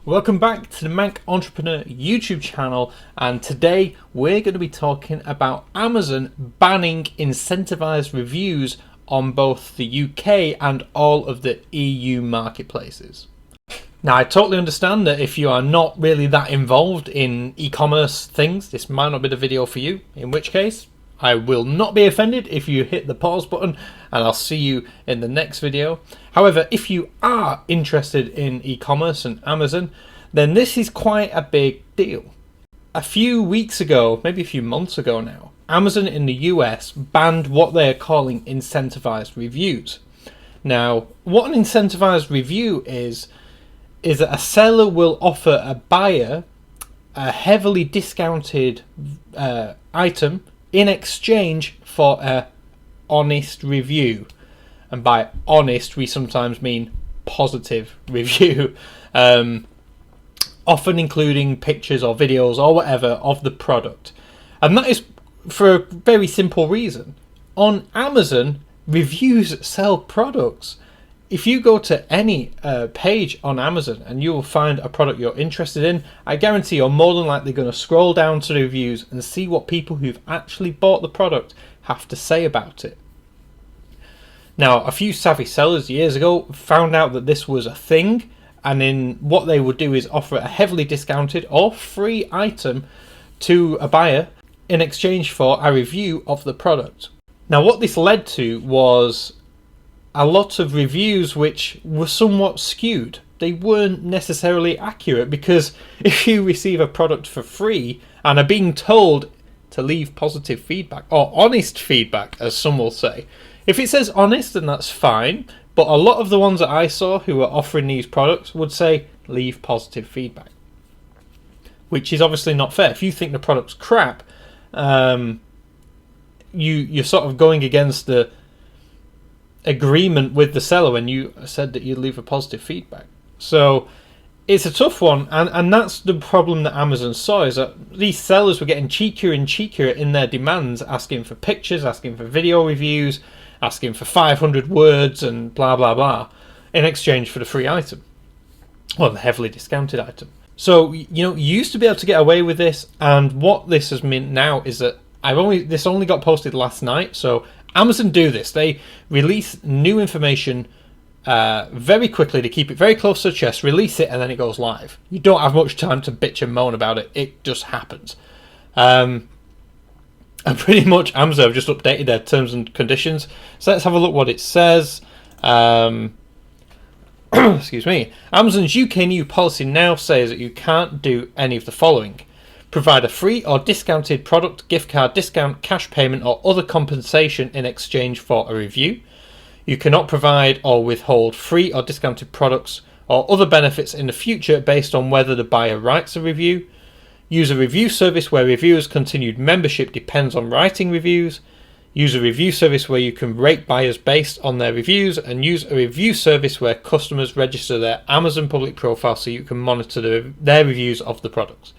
Welcome back to the Manc Entrepreneur YouTube channel, and today we're going to be talking about Amazon banning incentivized reviews on both the UK and all of the EU marketplaces. Now, I totally understand that if you are not really that involved in e-commerce things, this might not be the video for you, in which case I will not be offended if you hit the pause button, and I'll see you in the next video. However, if you are interested in e-commerce and Amazon, then this is quite a big deal. A few weeks ago, maybe a few months ago now, Amazon in the US banned what they're calling incentivized reviews. Now, what an incentivized review is that a seller will offer a buyer a heavily discounted item in exchange for a honest review. And by honest, we sometimes mean positive review, often including pictures or videos or whatever of the product. And that is for a very simple reason. On Amazon, reviews sell products. If you go to any page on Amazon and you will find a product you're interested in, I guarantee you're more than likely going to scroll down to the reviews and see what people who've actually bought the product have to say about it. Now, a few savvy sellers years ago found out that this was a thing, and then what they would do is offer a heavily discounted or free item to a buyer in exchange for a review of the product. Now, what this led to was a lot of reviews which were somewhat skewed. They weren't necessarily accurate, because if you receive a product for free and are being told to leave positive feedback, or honest feedback as some will say, if it says honest, then that's fine, but a lot of the ones that I saw who were offering these products would say leave positive feedback, which is obviously not fair. If you think the product's crap, you're sort of going against the agreement with the seller when you said that you'd leave a positive feedback. So it's a tough one, and that's the problem that Amazon saw, is that these sellers were getting cheekier and cheekier in their demands, asking for pictures, asking for video reviews, asking for 500 words and blah blah blah in exchange for the free item, or the heavily discounted item. So you used to be able to get away with this, and what this has meant now is that this only got posted last night. So Amazon do this. They release new information very quickly to keep it very close to the chest, release it, and then it goes live. You don't have much time to bitch and moan about it. It just happens. And pretty much Amazon have just updated their terms and conditions. So let's have a look what it says. Excuse me. Amazon's UK new policy now says that you can't do any of the following: provide a free or discounted product, gift card, discount, cash payment, or other compensation in exchange for a review. You cannot provide or withhold free or discounted products or other benefits in the future based on whether the buyer writes a review. Use a review service where reviewers' continued membership depends on writing reviews. Use a review service where you can rate buyers based on their reviews, and use a review service where customers register their Amazon public profile so you can monitor their reviews of the products.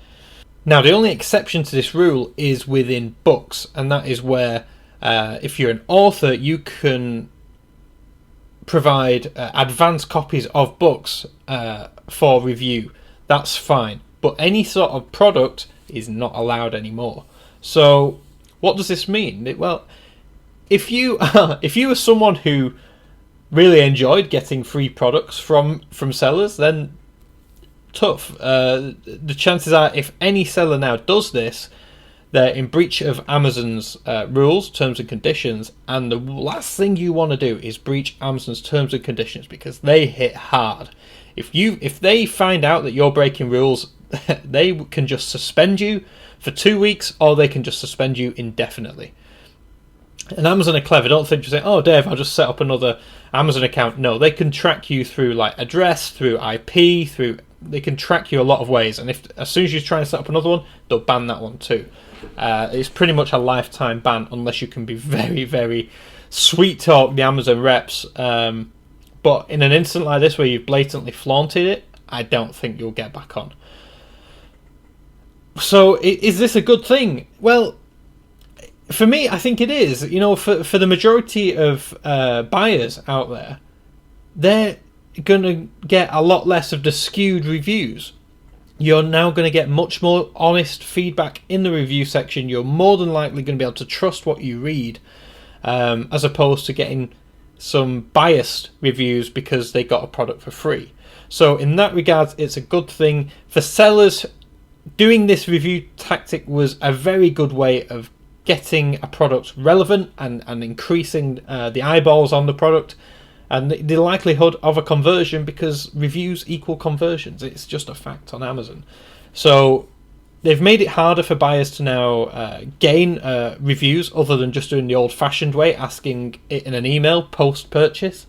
Now, the only exception to this rule is within books, and that is where if you're an author, you can provide advanced copies of books for review. That's fine, but any sort of product is not allowed anymore. So what does this mean? Well, if you are someone who really enjoyed getting free products from sellers, then tough. The chances are, if any seller now does this, they're in breach of Amazon's rules, terms and conditions, and the last thing you want to do is breach Amazon's terms and conditions, because they hit hard. If they find out that you're breaking rules, they can just suspend you for 2 weeks, or they can just suspend you indefinitely. And Amazon are clever. Don't think you say, "Oh, Dave, I'll just set up another Amazon account." No, they can track you through like address, through IP, they can track you a lot of ways. And as soon as you try and set up another one, they'll ban that one too. It's pretty much a lifetime ban unless you can be very, very sweet talk the Amazon reps. But in an instance like this where you've blatantly flaunted it, I don't think you'll get back on. So is this a good thing? Well, for me, I think it is. For the majority of buyers out there, going to get a lot less of the skewed reviews. You're now going to get much more honest feedback in the review section. You're more than likely going to be able to trust what you read, as opposed to getting some biased reviews because they got a product for free. So in that regard, it's a good thing. For sellers, doing this review tactic was a very good way of getting a product relevant and increasing the eyeballs on the product and the likelihood of a conversion, because reviews equal conversions. It's just a fact on Amazon. So they've made it harder for buyers to now gain reviews other than just doing the old-fashioned way, asking it in an email post-purchase.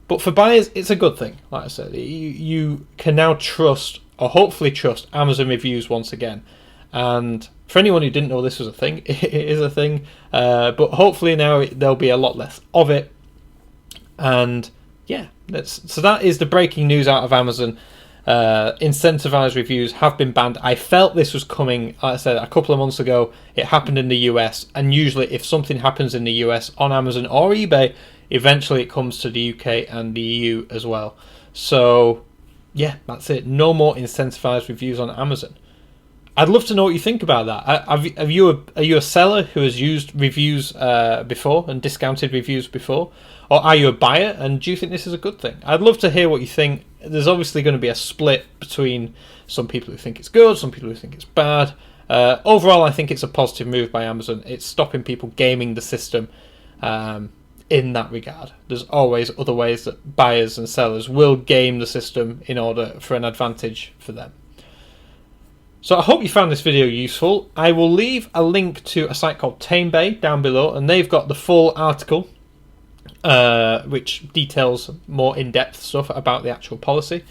But for buyers, it's a good thing. Like I said, you can now trust, or hopefully trust, Amazon reviews once again. And for anyone who didn't know this was a thing, it is a thing. But hopefully now there'll be a lot less of it. And yeah, so that is the breaking news out of Amazon. Incentivized reviews have been banned. I felt this was coming, like I said, a couple of months ago. It happened in the US, and usually if something happens in the US on Amazon or eBay, eventually it comes to the UK and the EU as well. So yeah, that's it. No more incentivized reviews on Amazon. I'd love to know what you think about that. Are you a seller who has used reviews before and discounted reviews before? Or are you a buyer, and do you think this is a good thing? I'd love to hear what you think. There's obviously going to be a split between some people who think it's good, some people who think it's bad. Overall, I think it's a positive move by Amazon. It's stopping people gaming the system in that regard. There's always other ways that buyers and sellers will game the system in order for an advantage for them. So I hope you found this video useful. I will leave a link to a site called TameBay down below, and they've got the full article which details more in-depth stuff about the actual policy.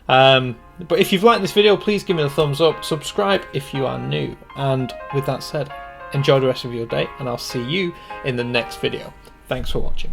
But if you've liked this video, please give me a thumbs up, subscribe if you are new, and with that said, enjoy the rest of your day, and I'll see you in the next video. Thanks for watching.